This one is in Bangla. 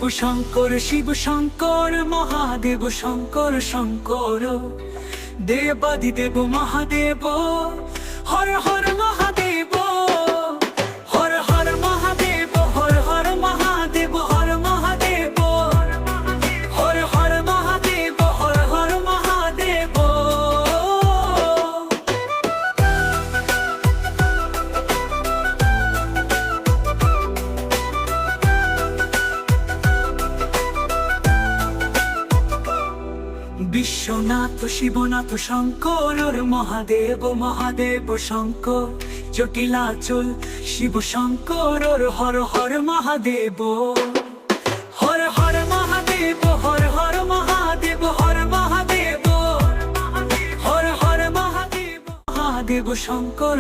শিব শঙ্কর মহাদেব শঙ্কর শঙ্কর দেবাদিদেব মহাদেব হর হর মহাদেব হর হর মহাদেব হর হর মহাদেব হর মহাদেব হর হর মহাদেব হর হর মহাদেব। বিশ্বনাথ শিবনাথ শঙ্কর মহাদেব মহাদেব শঙ্কর জটিলাচল শিব শঙ্কর হর হর মহাদেব হর হর মহাদেব হর হর মহাদেব হর মহাদেব হর হর মহাদেব মহাদেব শঙ্কর।